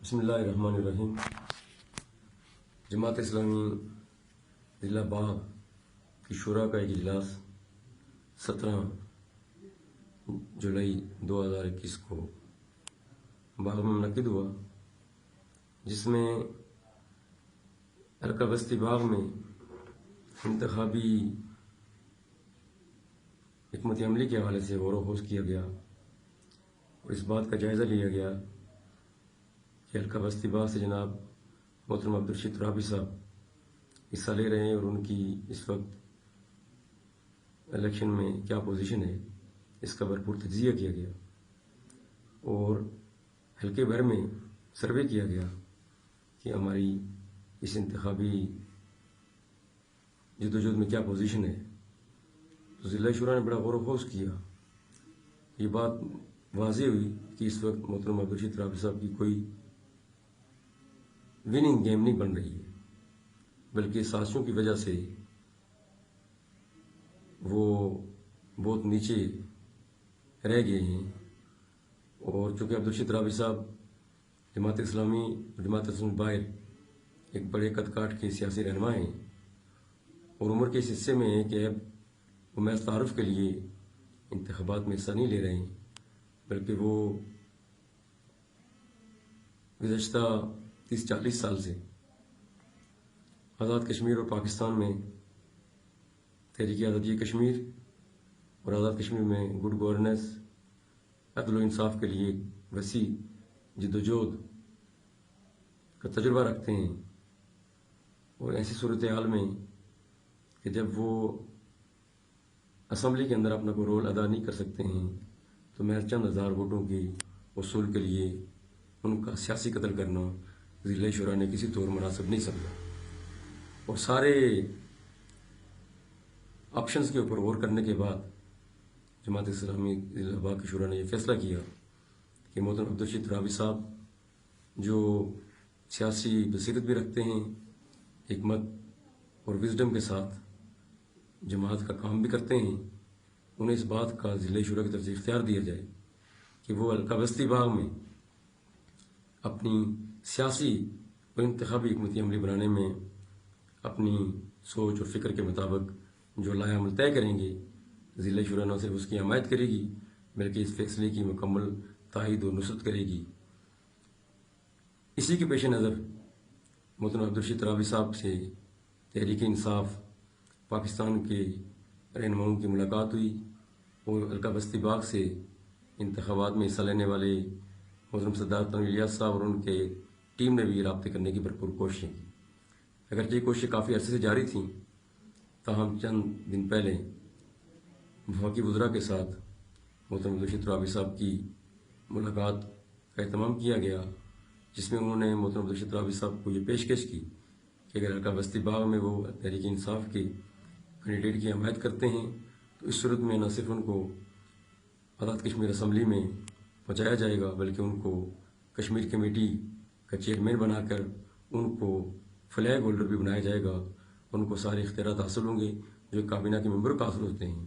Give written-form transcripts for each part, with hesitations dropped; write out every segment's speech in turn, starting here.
بسم اللہ الرحمن الرحیم۔ جماعت اسلامی ضلع باغ کی شورا کا ایک اجلاس 17 جولائی 2021 کو باغ میں منعقد ہوا، جس میں حلقہ بستی باغ میں انتخابی حکمت عملی کے حوالے سے غور و خوض کیا گیا اور اس بات کا جائزہ لیا گیا کہ حلقہ بستی باغ سے جناب محترم عبدالرشید ترابی صاحب حصہ لے رہے ہیں اور ان کی اس وقت الیکشن میں کیا پوزیشن ہے، اس کا بھرپور تجزیہ کیا گیا اور حلقے بھر میں سروے کیا گیا کہ ہماری اس انتخابی جدوجہد میں کیا پوزیشن ہے۔ تو ضلع شورا نے بڑا غور و خوض کیا، یہ بات واضح ہوئی کہ اس وقت محترم عبدالرشید ترابی صاحب کی کوئی وننگ گیم نہیں بن رہی ہے، بلکہ سازشوں کی وجہ سے وہ بہت نیچے رہ گئے ہیں۔ اور چونکہ عبدالرشید ترابی صاحب جماعت اسلامی اور جماعت اسلامی باہر ایک بڑے قد کاٹ کے سیاسی رہنما ہیں اور عمر کے اس حصے میں ہیں کہ اب وہ محض تعارف کے لیے انتخابات میں حصہ نہیں لے رہے ہیں، بلکہ وہ گزشتہ 30-40 سال سے آزاد کشمیر اور پاکستان میں تحریک آزادی کشمیر اور آزاد کشمیر میں گڈ گورننس، عدل و انصاف کے لیے وسیع جدوجہد کا تجربہ رکھتے ہیں۔ اور ایسی صورتحال میں کہ جب وہ اسمبلی کے اندر اپنا کوئی رول ادا نہیں کر سکتے ہیں تو محض چند ہزار ووٹوں کے وصول کے لیے ان کا سیاسی قتل کرنا ضلع شورا نے کسی طور مناسب نہیں سمجھا اور سارے آپشنز کے اوپر غور کرنے کے بعد جماعت اسلامی ضلع باغ کی شورا نے یہ فیصلہ کیا کہ محترم عبدالرشید ترابی صاحب جو سیاسی بصیرت بھی رکھتے ہیں، حکمت اور وزڈم کے ساتھ جماعت کا کام بھی کرتے ہیں، انہیں اس بات کا ضلع شورا کی طرف سے اختیار دیا جائے کہ وہ حلقہ بستی باغ میں اپنی سیاسی اور انتخابی حکمت عملی بنانے میں اپنی سوچ اور فکر کے مطابق جو لائحہ عمل طے کریں گے، ضلع شورا نہ صرف اس کی حمایت کرے گی بلکہ اس فیصلے کی مکمل تائید و نصرت کرے گی۔ اسی کے پیش نظر محترم عبدالرشید ترابی صاحب سے تحریک انصاف پاکستان کے رہنماؤں کی ملاقات ہوئی اور حلقہ بستی باغ سے انتخابات میں حصہ لینے والے محترم سردار تنویر الیاس صاحب اور ان کے ٹیم نے بھی رابطے کرنے کی بھرپور کوششیں کی۔ اگرچہ یہ کوششیں کافی عرصے سے جاری تھیں، تاہم چند دن پہلے وفاقی وزراء کے ساتھ محترم عبدالرشید ترابی صاحب کی ملاقات کا اہتمام کیا گیا، جس میں انہوں نے محترم عبدالرشید ترابی صاحب کو یہ پیشکش کی کہ اگر حلقہ بستی باغ میں وہ تحریک انصاف کے کینڈیڈیٹ کی حمایت کرتے ہیں تو اس صورت میں نہ صرف ان کو آزاد کشمیر اسمبلی میں پہنچایا جائے گا بلکہ ان کو کشمیر کمیٹی کا چیئرمین بنا کر ان کو فلیگ ہولڈر بھی بنایا جائے گا اور ان کو سارے اختیارات حاصل ہوں گے جو کابینہ کے ممبر کو حاصل ہوتے ہیں،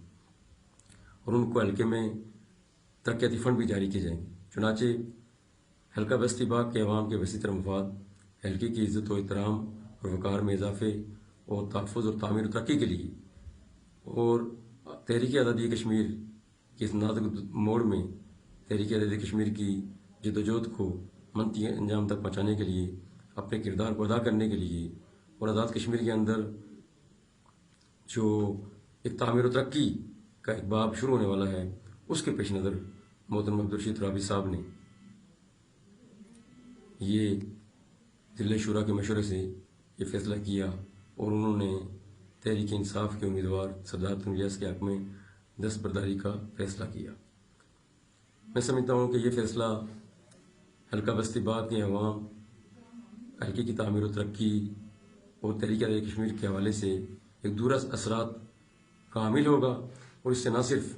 اور ان کو حلقے میں ترقیاتی فنڈ بھی جاری کیے جائیں گے۔ چنانچہ حلقہ بستی باغ کے عوام کے وسیع تر مفاد، حلقے کی عزت و احترام اور وقار میں اضافے اور تحفظ اور تعمیر و ترقی کے لیے اور تحریک آزادی کشمیر کے اس نازک موڑ میں تحریک آزادی کشمیر کی جدوجہد کو منطقی انجام تک پہنچانے کے لیے، اپنے کردار کو ادا کرنے کے لیے اور آزاد کشمیر کے اندر جو ایک تعمیر و ترقی کا ایک باب شروع ہونے والا ہے، اس کے پیش نظر محترم عبدالرشید ترابی صاحب نے یہ ضلع شورا کے مشورے سے یہ فیصلہ کیا اور انہوں نے تحریک انصاف کے امیدوار سردار تنویر الیاس کے حق میں دستبرداری کا فیصلہ کیا۔ میں سمجھتا ہوں کہ یہ فیصلہ حلقہ بستی باغ کے عوام، حلقے کی تعمیر و ترقی اور تحریک آزادی کشمیر کے حوالے سے ایک دور اثرات کا حامل ہوگا، اور اس سے نہ صرف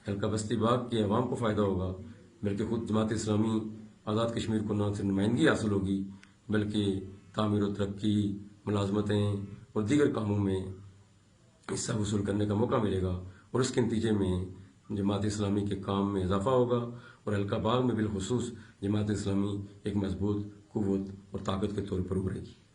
حلقہ بستی باغ کے عوام کو فائدہ ہوگا بلکہ خود جماعت اسلامی آزاد کشمیر کو نہ صرف نمائندگی حاصل ہوگی بلکہ تعمیر و ترقی، ملازمتیں اور دیگر کاموں میں حصہ وصول کرنے کا موقع ملے گا، اور اس کے نتیجے میں جماعت اسلامی کے کام میں اضافہ ہوگا اور حلقہ باغ میں بالخصوص جماعت اسلامی ایک مضبوط قوت اور طاقت کے طور پر ابھرے گی۔